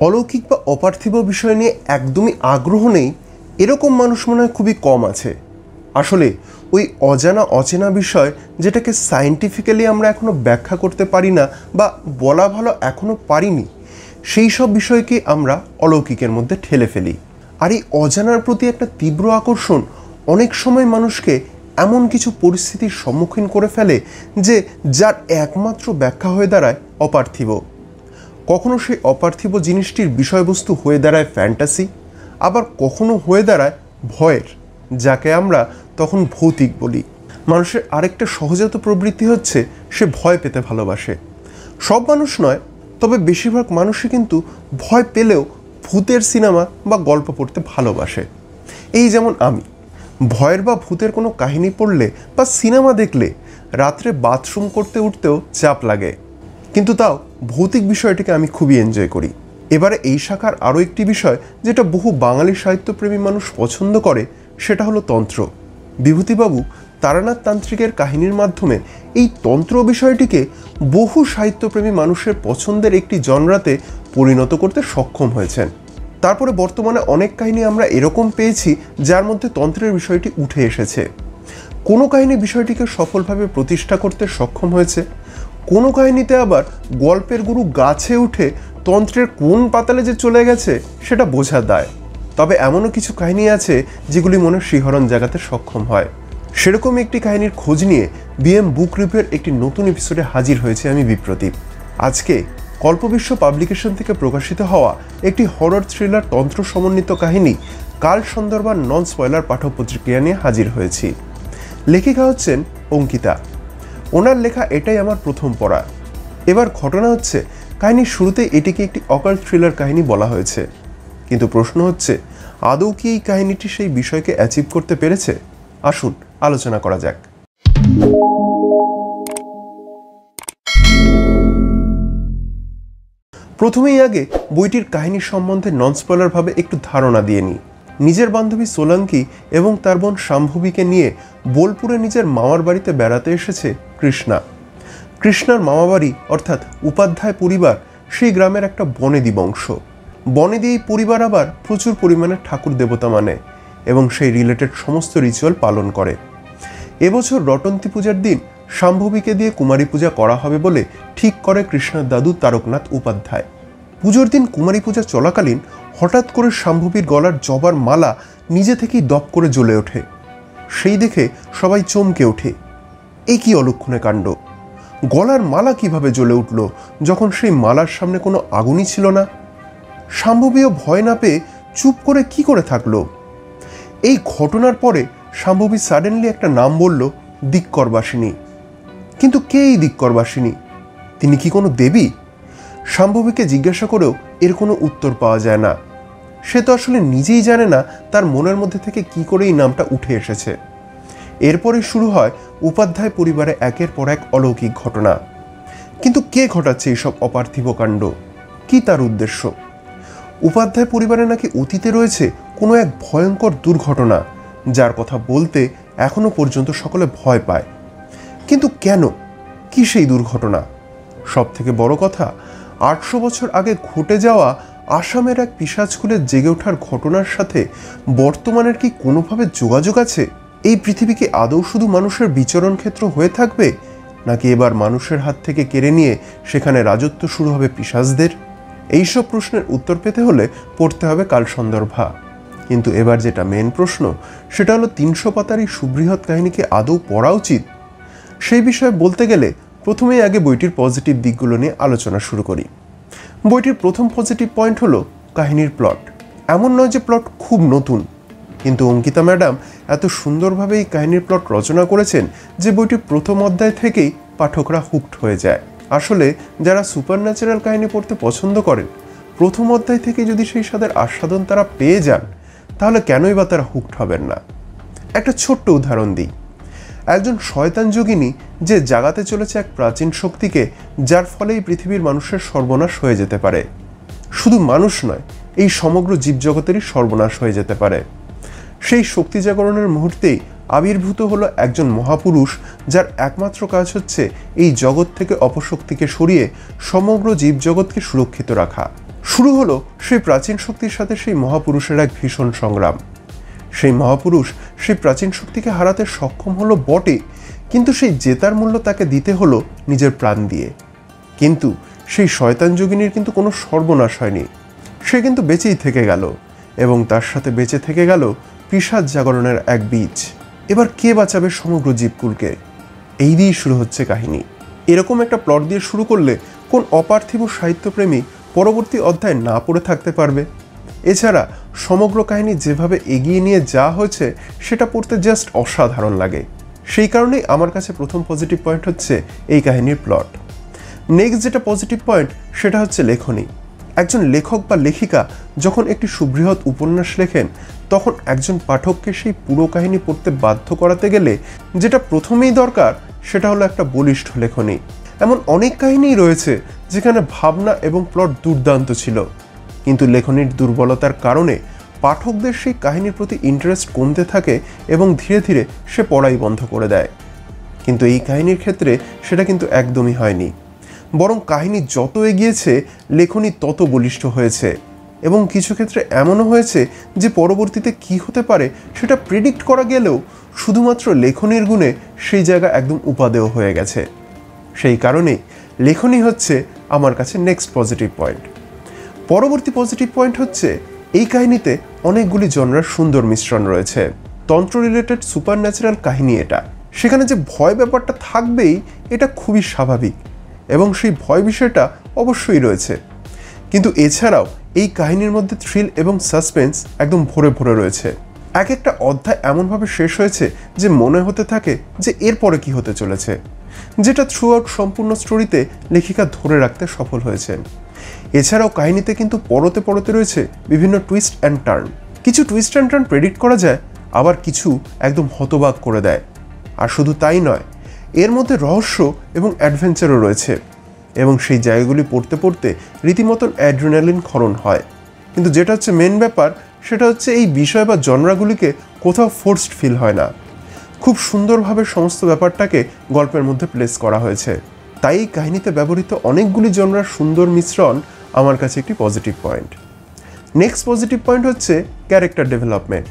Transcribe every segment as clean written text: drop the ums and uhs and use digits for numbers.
অলৌকিক বা অপার্থিব বিষয় নিয়ে একদমই আগ্রহ নেই এরকম মানুষ মনে হয় খুবই কম আছে। আসলে ওই অজানা অচেনা বিষয় যেটাকে সায়েন্টিফিক্যালি আমরা এখনও ব্যাখ্যা করতে পারি না বা বলা ভালো এখনও পারিনি, সেই সব বিষয়কে আমরা অলৌকিকের মধ্যে ঠেলে ফেলি। আর এই অজানার প্রতি একটা তীব্র আকর্ষণ অনেক সময় মানুষকে এমন কিছু পরিস্থিতির সম্মুখীন করে ফেলে যে যার একমাত্র ব্যাখ্যা হয়ে দাঁড়ায় অপার্থিব। কখনো সেই অপার্থিব জিনিসটির বিষয়বস্তু হয়ে দাঁড়ায় ফ্যান্টাসি, আবার কখনো হয়ে দাঁড়ায় ভয়ের, যাকে আমরা তখন ভৌতিক বলি। মানুষের আরেকটা সহজাত প্রবৃত্তি হচ্ছে সে ভয় পেতে ভালোবাসে। সব মানুষ নয়, তবে বেশিরভাগ মানুষই কিন্তু ভয় পেলেও ভূতের সিনেমা বা গল্প পড়তে ভালোবাসে। এই যেমন আমি ভয়ের বা ভূতের কোনো কাহিনী পড়লে বা সিনেমা দেখলে রাত্রে বাথরুম করতে উঠতেও চাপ লাগে, কিন্তু তাও ভৌতিক বিষয়টিকে আমি খুবই এনজয় করি। এবারে এই শাখার আরও একটি বিষয় যেটা বহু বাঙালি সাহিত্যপ্রেমী মানুষ পছন্দ করে, সেটা হলো তন্ত্র। বিভূতিবাবু তারানাথ তান্ত্রিকের কাহিনীর মাধ্যমে এই তন্ত্র বিষয়টিকে বহু সাহিত্যপ্রেমী মানুষের পছন্দের একটি জনরাতে পরিণত করতে সক্ষম হয়েছেন। তারপরে বর্তমানে অনেক কাহিনী আমরা এরকম পেয়েছি যার মধ্যে তন্ত্রের বিষয়টি উঠে এসেছে। কোনো কাহিনী বিষয়টিকে সফলভাবে প্রতিষ্ঠা করতে সক্ষম হয়েছে, কোনো কাহিনীতে আবার গল্পের গুরু গাছে উঠে তন্ত্রের কোন পাতালে যে চলে গেছে সেটা বোঝা দায়। তবে এমনও কিছু কাহিনী আছে যেগুলি মনের শিহরণ জাগাতে সক্ষম হয়। সেরকম একটি কাহিনীর খোঁজ নিয়ে বিএম বুক রিভিউয়ের একটি নতুন এপিসোডে হাজির হয়েছে আমি বিপ্রদীপ। আজকে কল্পবিশ্ব পাবলিকেশন থেকে প্রকাশিত হওয়া একটি হরর থ্রিলার তন্ত্র সমন্বিত কাহিনী কাল সন্দর্ভার নন স্পয়লার পাঠক পত্রিকা নিয়ে হাজির হয়েছি। লেখিকা হচ্ছেন অঙ্কিতা। ওনার লেখা এটাই আমার প্রথম পড়া। এবার ঘটনা হচ্ছে, কাহিনীর শুরুতে এটিকে একটি অকাল্ট থ্রিলার কাহিনী বলা হয়েছে, কিন্তু প্রশ্ন হচ্ছে আদৌ কি এই কাহিনীটি সেই বিষয়কে অ্যাচিভ করতে পেরেছে? আসুন আলোচনা করা যাক। প্রথমেই আগে বইটির কাহিনী সম্বন্ধে নন স্পয়লার ভাবে একটু ধারণা দিয়ে নিই। নিজের বান্ধবী সোলাঙ্কি এবং তার বোন শাম্ভবীকে নিয়ে বোলপুরে নিজের মামার বাড়িতে বেড়াতে এসেছে কৃষ্ণা। কৃষ্ণার মামাবাড়ি অর্থাৎ উপাধ্যায় পরিবার সেই গ্রামের একটা বনেদি বংশ। বনেদি এই পরিবার আবার প্রচুর পরিমাণে ঠাকুর দেবতা মানে এবং সেই রিলেটেড সমস্ত রিচুয়াল পালন করে। এবছর রটন্তী পূজার দিন শাম্ভবীকে দিয়ে কুমারী পূজা করা হবে বলে ঠিক করে কৃষ্ণার দাদু তারকনাথ উপাধ্যায়। পুজোর দিন কুমারী পূজা চলাকালীন হঠাৎ করে শাম্ভবীর গলার জবার মালা নিজে থেকেই দপ করে জ্বলে ওঠে। সেই দেখে সবাই চমকে ওঠে, এ কি অলক্ষণে কাণ্ড! গলার মালা কিভাবে জ্বলে উঠল যখন সেই মালার সামনে কোনো আগুনই ছিল না? শাম্ভবীও ভয় না পেয়ে চুপ করে কি করে থাকলো? এই ঘটনার পরে শাম্ভবী সাডেনলি একটা নাম বলল, দিক্করবাসিনী। কিন্তু কে এই দিক্করবাসিনী? তিনি কি কোনো দেবী? শাম্ভবীকে জিজ্ঞাসা করেও এর কোনো উত্তর পাওয়া যায় না। সে তো আসলে নিজেই জানে না তার মনের মধ্যে থেকে কি করে এই নামটা উঠে এসেছে। এরপরে শুরু হয় উপাধ্যায় পরিবারে একের পর এক অলৌকিক ঘটনা। কিন্তু কে ঘটাচ্ছে এইসব অপার্থিব কাণ্ড? কি তার উদ্দেশ্য? উপাধ্যায় পরিবারে নাকি অতীতে রয়েছে কোনো এক ভয়ঙ্কর দুর্ঘটনা, যার কথা বলতে এখনো পর্যন্ত সকলে ভয় পায়। কিন্তু কেন? কি সেই দুর্ঘটনা? সব থেকে বড় কথা, 800 বছর আগে ঘটে যাওয়া আসামের এক পিশাচকুলের জেগে ওঠার ঘটনার সাথে বর্তমানের কি কোনোভাবে যোগাযোগ আছে? এই পৃথিবী কি আদৌ শুধু মানুষের বিচরণ ক্ষেত্র হয়ে থাকবে, নাকি এবার মানুষের হাত থেকে কেড়ে নিয়ে সেখানে রাজত্ব শুরু হবে পিশাচদের? এইসব প্রশ্নের উত্তর পেতে হলে পড়তে হবে কাল সন্দর্ভা। কিন্তু এবার যেটা মেন প্রশ্ন, সেটা হলো 300 পাতার এই সুবৃহৎ কাহিনীকে আদৌ পড়া উচিত? সেই বিষয়ে বলতে গেলে প্রথমেই আগে বইটির পজিটিভ দিকগুলো নিয়ে আলোচনা শুরু করি। বইটির প্রথম পজিটিভ পয়েন্ট হলো কাহিনীর প্লট। এমন নয় যে প্লট খুব নতুন, কিন্তু অঙ্কিতা ম্যাডাম এত সুন্দরভাবে এই কাহিনীর প্লট রচনা করেছেন যে বইটির প্রথম অধ্যায় থেকেই পাঠকরা হুকড হয়ে যায়। আসলে যারা সুপারন্যাচারাল কাহিনী পড়তে পছন্দ করেন, প্রথম অধ্যায় থেকে যদি সেই স্বাদের আস্বাদন তারা পেয়ে যান, তাহলে কেনই বা তারা হুকড হবেন না? একটা ছোট্ট উদাহরণ দিই। একজন শয়তান যোগিনী যে জাগাতে চলেছে এক প্রাচীন শক্তিকে, যার ফলে এই পৃথিবীর মানুষের সর্বনাশ হয়ে যেতে পারে। শুধু মানুষ নয়, এই সমগ্র জীবজগতেরই সর্বনাশ হয়ে যেতে পারে। সেই শক্তি জাগরণের মুহূর্তেই আবির্ভূত হলো একজন মহাপুরুষ, যার একমাত্র কাজ হচ্ছে এই জগৎ থেকে অপশক্তিকে সরিয়ে সমগ্র জীবজগৎকে সুরক্ষিত রাখা। শুরু হলো সেই প্রাচীন শক্তির সাথে সেই মহাপুরুষের এক ভীষণ সংগ্রাম। সেই মহাপুরুষ সেই প্রাচীন শক্তিকে হারাতে সক্ষম হলো বটে, কিন্তু সেই জেতার মূল্য তাকে দিতে হলো নিজের প্রাণ দিয়ে। কিন্তু সেই শয়তান যোগিনীর কিন্তু কোনো সর্বনাশ হয়নি, সে কিন্তু বেঁচেই থেকে গেল, এবং তার সাথে বেঁচে থেকে গেল পিশাচ জাগরণের এক বীজ। এবার কে বাঁচাবে সমগ্র জীবকুলকে? এই দিয়েই শুরু হচ্ছে কাহিনী। এরকম একটা প্লট দিয়ে শুরু করলে কোন অপার্থিব সাহিত্যপ্রেমী পরবর্তী অধ্যায় না পড়ে থাকতে পারবে? এছাড়া সমগ্র কাহিনী যেভাবে এগিয়ে নিয়ে যাওয়া হয়েছে সেটা পড়তে জাস্ট অসাধারণ লাগে। সেই কারণেই আমার কাছে প্রথম পজিটিভ পয়েন্ট হচ্ছে এই কাহিনীর প্লট। নেক্সট যেটা পজিটিভ পয়েন্ট সেটা হচ্ছে লেখনী। একজন লেখক বা লেখিকা যখন একটি সুবৃহৎ উপন্যাস লেখেন, তখন একজন পাঠককে সেই পুরো কাহিনী পড়তে বাধ্য করাতে গেলে যেটা প্রথমেই দরকার সেটা হলো একটা বলিষ্ঠ লেখনী। এমন অনেক কাহিনীই রয়েছে যেখানে ভাবনা এবং প্লট দুর্দান্ত ছিল, কিন্তু লেখনীর দুর্বলতার কারণে পাঠকদের সেই কাহিনীর প্রতি ইন্টারেস্ট কমতে থাকে এবং ধীরে ধীরে সে পড়াই বন্ধ করে দেয়। কিন্তু এই কাহিনীর ক্ষেত্রে সেটা কিন্তু একদমই হয়নি, বরং কাহিনী যত এগিয়েছে লেখনী তত বলিষ্ঠ হয়েছে, এবং কিছু ক্ষেত্রে এমনও হয়েছে যে পরবর্তীতে কি হতে পারে সেটা প্রেডিক্ট করা গেলেও শুধুমাত্র লেখনীর গুণে সেই জায়গা একদম উপাদেয় হয়ে গেছে। সেই কারণেই লেখনী হচ্ছে আমার কাছে নেক্সট পজিটিভ পয়েন্ট। পরবর্তী পজিটিভ পয়েন্ট হচ্ছে এই কাহিনীতে অনেকগুলি জনরার সুন্দর মিশ্রণ রয়েছে। তন্ত্র রিলেটেড সুপার ন্যাচারাল কাহিনী এটা, সেখানে যে ভয় ব্যাপারটা থাকবেই এটা খুবই স্বাভাবিক, এবং সেই ভয় বিষয়টা অবশ্যই রয়েছে। কিন্তু এছাড়াও এই কাহিনীর মধ্যে থ্রিল এবং সাসপেন্স একদম ভরে ভরে রয়েছে। এক একটা অধ্যায় এমনভাবে শেষ হয়েছে যে মনে হতে থাকে যে এরপরে কি হতে চলেছে, যেটা থ্রু আউট সম্পূর্ণ স্টোরিতে লেখিকা ধরে রাখতে সফল হয়েছেন। এছাড়াও কাহিনীতে কিন্তু পরতে পরতে রয়েছে বিভিন্ন টুইস্ট অ্যান্ড টার্ন। কিছু টুইস্ট অ্যান্ড টার্ন প্রেডিক্ট করা যায়, আবার কিছু একদম হতবাক করে দেয়। আর শুধু তাই নয়, এর মধ্যে রহস্য এবং অ্যাডভেঞ্চারও রয়েছে, এবং সেই জায়গাগুলি পড়তে পড়তে রীতিমতন অ্যাড্রিনালিন ক্ষরণ হয়। কিন্তু যেটা হচ্ছে মেন ব্যাপার সেটা হচ্ছে এই বিষয় বা জনরাগুলিকে কোথাও ফোর্সড ফিল হয় না। খুব সুন্দরভাবে সমস্ত ব্যাপারটাকে গল্পের মধ্যে প্লেস করা হয়েছে। তাই এই কাহিনীতে ব্যবহৃত অনেকগুলি জনরার সুন্দর মিশ্রণ আমার কাছে একটি positive point. Next positive point হচ্ছে ক্যারেক্টার ডেভেলপমেন্ট।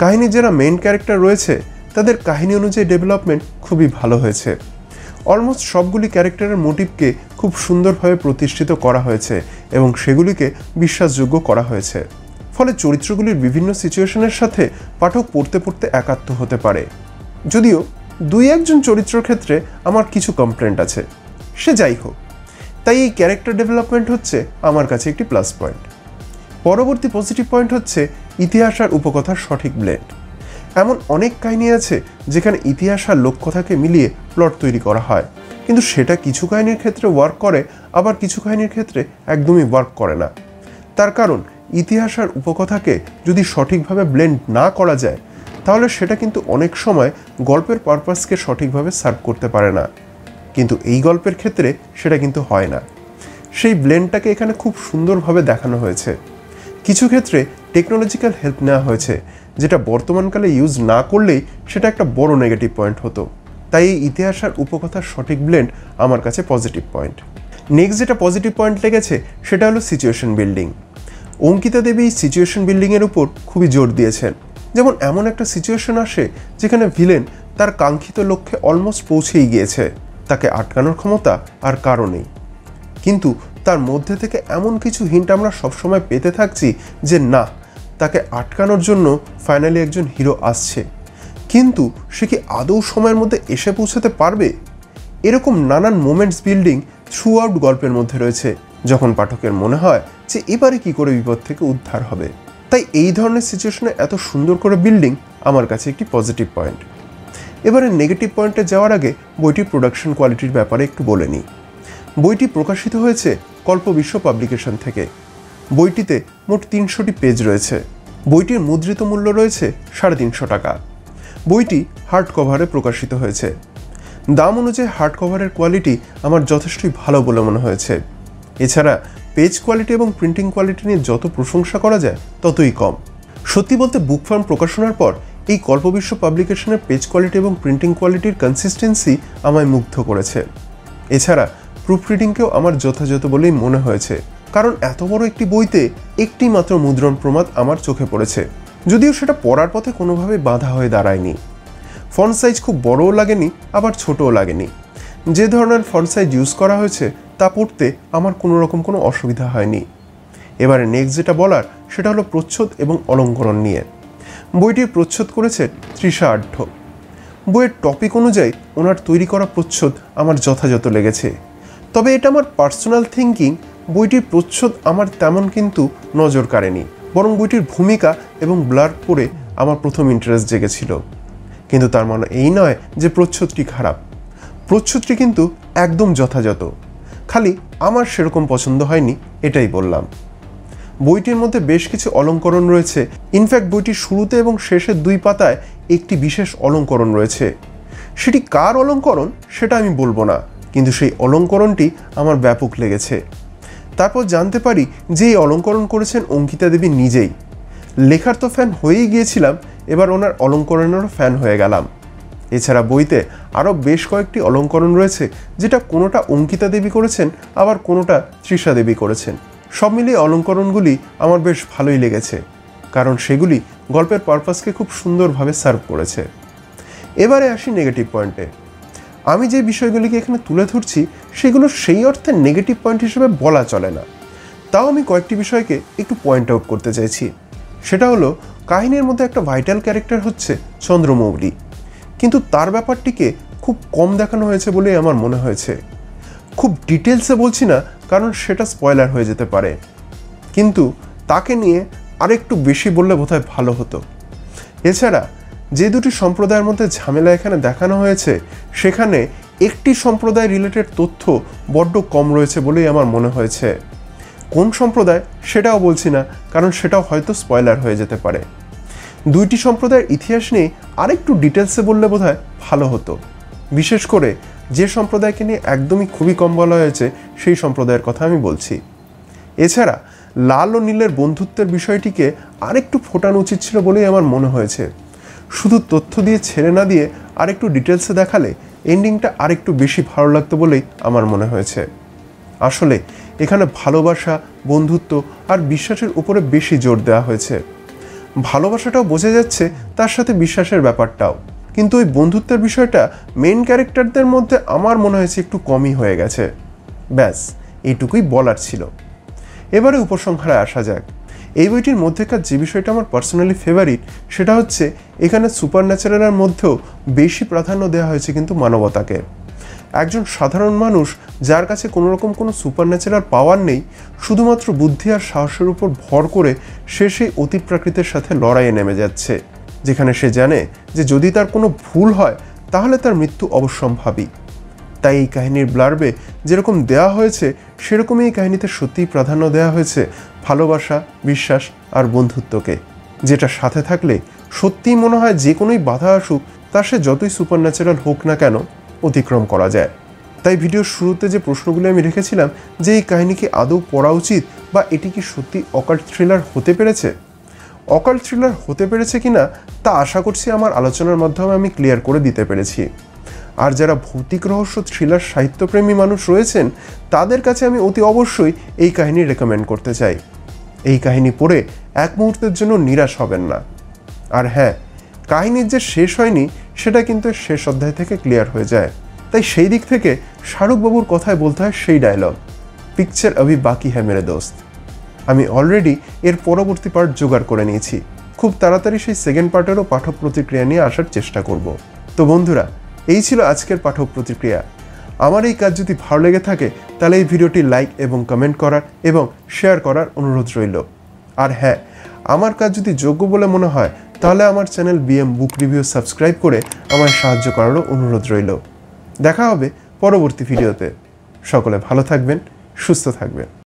কাহিনীর যারা মেন ক্যারেক্টার রয়েছে তাদের কাহিনী অনুযায়ী ডেভেলপমেন্ট খুবই ভালো হয়েছে। অলমোস্ট সবগুলি ক্যারেক্টারের মোটিভকে খুব সুন্দরভাবে প্রতিষ্ঠিত করা হয়েছে এবং সেগুলিকে বিশ্বাসযোগ্য করা হয়েছে। ফলে চরিত্রগুলির বিভিন্ন সিচুয়েশনের সাথে পাঠক পড়তে পড়তে একাত্ম হতে পারে। যদিও দুই একজন চরিত্রের ক্ষেত্রে আমার কিছু কমপ্লেন্ট আছে, সে যাই হোক। তাই এই ক্যারেক্টার ডেভেলপমেন্ট হচ্ছে আমার কাছে একটি প্লাস পয়েন্ট। পরবর্তী পজিটিভ পয়েন্ট হচ্ছে ইতিহাস আর উপকথার সঠিক ব্লেন্ড। এমন অনেক কাহিনী আছে যেখানে ইতিহাস আর লোককথাকে মিলিয়ে প্লট তৈরি করা হয়, কিন্তু সেটা কিছু কাহিনীর ক্ষেত্রে ওয়ার্ক করে, আবার কিছু কাহিনীর ক্ষেত্রে একদমই ওয়ার্ক করে না। তার কারণ ইতিহাস আর উপকথাকে যদি সঠিকভাবে ব্লেন্ড না করা যায় তাহলে সেটা কিন্তু অনেক সময় গল্পের পারপাসকে সঠিকভাবে সার্ভ করতে পারে না। কিন্তু এই গল্পের ক্ষেত্রে সেটা কিন্তু হয় না। সেই ব্লেন্ডটাকে এখানে খুব সুন্দরভাবে দেখানো হয়েছে। কিছু ক্ষেত্রে টেকনোলজিক্যাল হেল্প নেওয়া হয়েছে, যেটা বর্তমানকালে ইউজ না করলেই সেটা একটা বড় নেগেটিভ পয়েন্ট হতো। তাই এই ইতিহাস আর উপকথার সঠিক ব্লেন্ড আমার কাছে পজিটিভ পয়েন্ট। নেক্সট যেটা পজিটিভ পয়েন্ট লেগেছে সেটা হলো সিচুয়েশন বিল্ডিং। অঙ্কিতা দেবী এই সিচুয়েশন বিল্ডিংয়ের উপর খুবই জোর দিয়েছেন। যেমন এমন একটা সিচুয়েশন আসে যেখানে ভিলেন তার কাঙ্ক্ষিত লক্ষ্যে অলমোস্ট পৌঁছেই গিয়েছে, তাকে আটকানোর ক্ষমতা আর কারো নেই, কিন্তু তার মধ্যে থেকে এমন কিছু হিন্ট আমরা সবসময় পেতে থাকছি যে না, তাকে আটকানোর জন্য ফাইনালি একজন হিরো আসছে, কিন্তু সে কি আদৌ সময়ের মধ্যে এসে পৌঁছাতে পারবে? এরকম নানান মোমেন্টস বিল্ডিং থ্রু আউট গল্পের মধ্যে রয়েছে, যখন পাঠকের মনে হয় যে এবারে কি করে বিপদ থেকে উদ্ধার হবে। তাই এই ধরনের সিচুয়েশনে এত সুন্দর করে বিল্ডিং আমার কাছে একটি পজিটিভ পয়েন্ট। এবারে নেগেটিভ পয়েন্টে যাওয়ার আগে বইটির প্রোডাকশন কোয়ালিটির ব্যাপারে একটু বলে নিই। বইটি প্রকাশিত হয়েছে কল্পবিশ্ব পাবলিকেশন থেকে। বইটিতে মোট 300টি পেজ রয়েছে। বইটির মুদ্রিত মূল্য রয়েছে 350 টাকা। বইটি হার্ড কভারে প্রকাশিত হয়েছে। দাম অনুযায়ী হার্ড কভারের কোয়ালিটি আমার যথেষ্টই ভালো বলে মনে হয়েছে। এছাড়া পেজ কোয়ালিটি এবং প্রিন্টিং কোয়ালিটি নিয়ে যত প্রশংসা করা যায় ততই কম। সত্যি বলতে বুক ফার্ম প্রকাশনার পর এই কল্পবিশ্ব পাবলিকেশনের পেজ কোয়ালিটি এবং প্রিন্টিং কোয়ালিটির কনসিস্টেন্সি আমায় মুগ্ধ করেছে। এছাড়া প্রুফ রিডিংকেও আমার যথাযথ বলেই মনে হয়েছে, কারণ এত বড় একটি বইতে একটি মাত্র মুদ্রণ প্রমাদ আমার চোখে পড়েছে, যদিও সেটা পড়ার পথে কোনোভাবে বাধা হয়ে দাঁড়ায়নি। ফন্ট সাইজ খুব বড়ও লাগেনি, আবার ছোটও লাগেনি। যে ধরনের ফন্ট সাইজ ইউজ করা হয়েছে তা পড়তে আমার কোনো রকম কোনো অসুবিধা হয়নি। এবারে নেক্সট যেটা বলার সেটা হলো প্রচ্ছদ এবং অলঙ্করণ নিয়ে। বইটির প্রচ্ছদ করেছে তৃষা আঢ্য। বইয়ের টপিক অনুযায়ী ওনার তৈরি করা প্রচ্ছদ আমার যথাযথ লেগেছে, তবে এটা আমার পার্সোনাল থিঙ্কিং, বইটির প্রচ্ছদ আমার তেমন কিন্তু নজর কাড়েনি, বরং বইটির ভূমিকা এবং ব্লার পড়ে আমার প্রথম ইন্টারেস্ট জেগেছিল। কিন্তু তার মানে এই নয় যে প্রচ্ছদটি খারাপ, প্রচ্ছদটি কিন্তু একদম যথাযথ, খালি আমার সেরকম পছন্দ হয়নি, এটাই বললাম। বইটির মধ্যে বেশ কিছু অলঙ্করণ রয়েছে। ইনফ্যাক্ট বইটির শুরুতে এবং শেষের 2 পাতায় একটি বিশেষ অলঙ্করণ রয়েছে। সেটি কার অলঙ্করণ সেটা আমি বলবো না, কিন্তু সেই অলঙ্করণটি আমার ব্যাপক লেগেছে। তারপর জানতে পারি যে এই অলঙ্করণ করেছেন অঙ্কিতা দেবী নিজেই। লেখার তো ফ্যান হয়েই গিয়েছিলাম, এবার ওনার অলঙ্করণেরও ফ্যান হয়ে গেলাম। এছাড়া বইতে আরও বেশ কয়েকটি অলঙ্করণ রয়েছে, যেটা কোনোটা অঙ্কিতা দেবী করেছেন, আবার কোনোটা তৃষা দেবী করেছেন। সব মিলিয়ে অলঙ্করণগুলি আমার বেশ ভালোই লেগেছে, কারণ সেগুলি গল্পের পারপাসকে খুব সুন্দরভাবে সার্ভ করেছে। এবারে আসি নেগেটিভ পয়েন্টে। আমি যে বিষয়গুলিকে এখানে তুলে ধরছি সেগুলো সেই অর্থে নেগেটিভ পয়েন্ট হিসেবে বলা চলে না, তাও আমি কয়েকটি বিষয়কে একটু পয়েন্ট আউট করতে চাইছি। সেটা হলো, কাহিনীর মধ্যে একটা ভাইটাল ক্যারেক্টার হচ্ছে চন্দ্রমৌলি, কিন্তু তার ব্যাপারটিকে খুব কম দেখানো হয়েছে বলেই আমার মনে হয়েছে। খুব ডিটেলসে বলছি না, কারণ সেটা স্পয়লার হয়ে যেতে পারে, কিন্তু তাকে নিয়ে আরেকটু বেশি বললে বোধহয় ভালো হতো। এছাড়া যে দুটি সম্প্রদায়ের মধ্যে ঝামেলা এখানে দেখানো হয়েছে, সেখানে একটি সম্প্রদায় রিলেটেড তথ্য বড্ড কম রয়েছে বলেই আমার মনে হয়েছে। কোন সম্প্রদায় সেটাও বলছি না, কারণ সেটাও হয়তো স্পয়লার হয়ে যেতে পারে। দুইটি সম্প্রদায়ের ইতিহাস নিয়ে আরেকটু ডিটেলসে বললে বোধহয় ভালো হতো। বিশেষ করে যে সম্প্রদায়কে নিয়ে একদমই খুবই কম বলা হয়েছে, সেই সম্প্রদায়ের কথা আমি বলছি। এছাড়া লাল ও নীলের বন্ধুত্বের বিষয়টিকে আরেকটু ফোটানো উচিত ছিল বলেই আমার মনে হয়েছে। শুধু তথ্য দিয়ে ছেড়ে না দিয়ে আরেকটু ডিটেলসে দেখালে এন্ডিংটা আরেকটু বেশি ভালো লাগতো বলেই আমার মনে হয়েছে। আসলে এখানে ভালোবাসা, বন্ধুত্ব আর বিশ্বাসের উপরে বেশি জোর দেওয়া হয়েছে। ভালোবাসাটাও বোঝা যাচ্ছে, তার সাথে বিশ্বাসের ব্যাপারটাও, কিন্তু ওই বন্ধুত্বের বিষয়টা মেইন ক্যারেক্টারদের মধ্যে আমার মনে হয়েছে একটু কমই হয়ে গেছে। ব্যাস এইটুকুই বলার ছিল। এবারে উপসংহারে আসা যাক। এই বইটির মধ্যেকার যে বিষয়টা আমার পার্সোনালি ফেভারিট, সেটা হচ্ছে এখানে সুপার ন্যাচারালের মধ্যেও বেশি প্রাধান্য দেওয়া হয়েছে কিন্তু মানবতাকে। একজন সাধারণ মানুষ যার কাছে কোনো রকম কোনো সুপার ন্যাচারাল পাওয়ার নেই, শুধুমাত্র বুদ্ধি আর সাহসের উপর ভর করে সে সেই অতি প্রাকৃতের সাথে লড়াইয়ে নেমে যাচ্ছে, যেখানে সে জানে যে যদি তার কোনো ভুল হয় তাহলে তার মৃত্যু অবশ্যম্ভাবী। তাই এই কাহিনীর ব্লার্বে যেরকম দেওয়া হয়েছে, সেরকমই এই কাহিনীতে সত্যিই প্রাধান্য দেওয়া হয়েছে ভালোবাসা, বিশ্বাস আর বন্ধুত্বকে, যেটা সাথে থাকলে সত্যিই মনে হয় যে কোনোই বাধা আসুক, তা সে যতই সুপার ন্যাচারাল হোক না কেন অতিক্রম করা যায়। তাই ভিডিওর শুরুতে যে প্রশ্নগুলো আমি রেখেছিলাম যে এই কাহিনী কি আদৌ পড়া উচিত, বা এটি কি সত্যি অকাল্ট থ্রিলার হতে পেরেছে, অকাল্ট থ্রিলার হতে পেরেছে কিনা তা আশা করছি আমার আলোচনার মাধ্যমে আমি ক্লিয়ার করে দিতে পেরেছি। আর যারা ভৌতিক রহস্য থ্রিলার সাহিত্যপ্রেমী মানুষ রয়েছেন, তাদের কাছে আমি অতি অবশ্যই এই কাহিনী রেকমেন্ড করতে চাই। এই কাহিনী পড়ে এক মুহূর্তের জন্য নিরাশ হবেন না। আর হ্যাঁ, কাহিনীর যে শেষ হয়নি সেটা কিন্তু শেষ অধ্যায় থেকে ক্লিয়ার হয়ে যায়। তাই সেই দিক থেকে শাহরুখ বাবুর কথায় বলতে হয় সেই ডায়লগ, পিকচার অভি বাকি হ্যায় মেরে দোস্ত। আমি অলরেডি এর পরবর্তী পার্ট জোগাড় করে নিয়েছি। খুব তাড়াতাড়ি সেই সেকেন্ড পার্টেরও পাঠক প্রতিক্রিয়া নিয়ে আসার চেষ্টা করব। তো বন্ধুরা, এই ছিল আজকের পাঠক প্রতিক্রিয়া। আমার এই কাজ যদি ভালো লেগে থাকে তাহলে এই ভিডিওটি লাইক এবং কমেন্ট করার এবং শেয়ার করার অনুরোধ রইল। আর হ্যাঁ, আমার কাজ যদি যোগ্য বলে মনে হয় তাহলে আমার চ্যানেল BM বুক রিভিউ সাবস্ক্রাইব করে আমায় সাহায্য করারও অনুরোধ রইল। দেখা হবে পরবর্তী ভিডিওতে। সকলে ভালো থাকবেন, সুস্থ থাকবেন।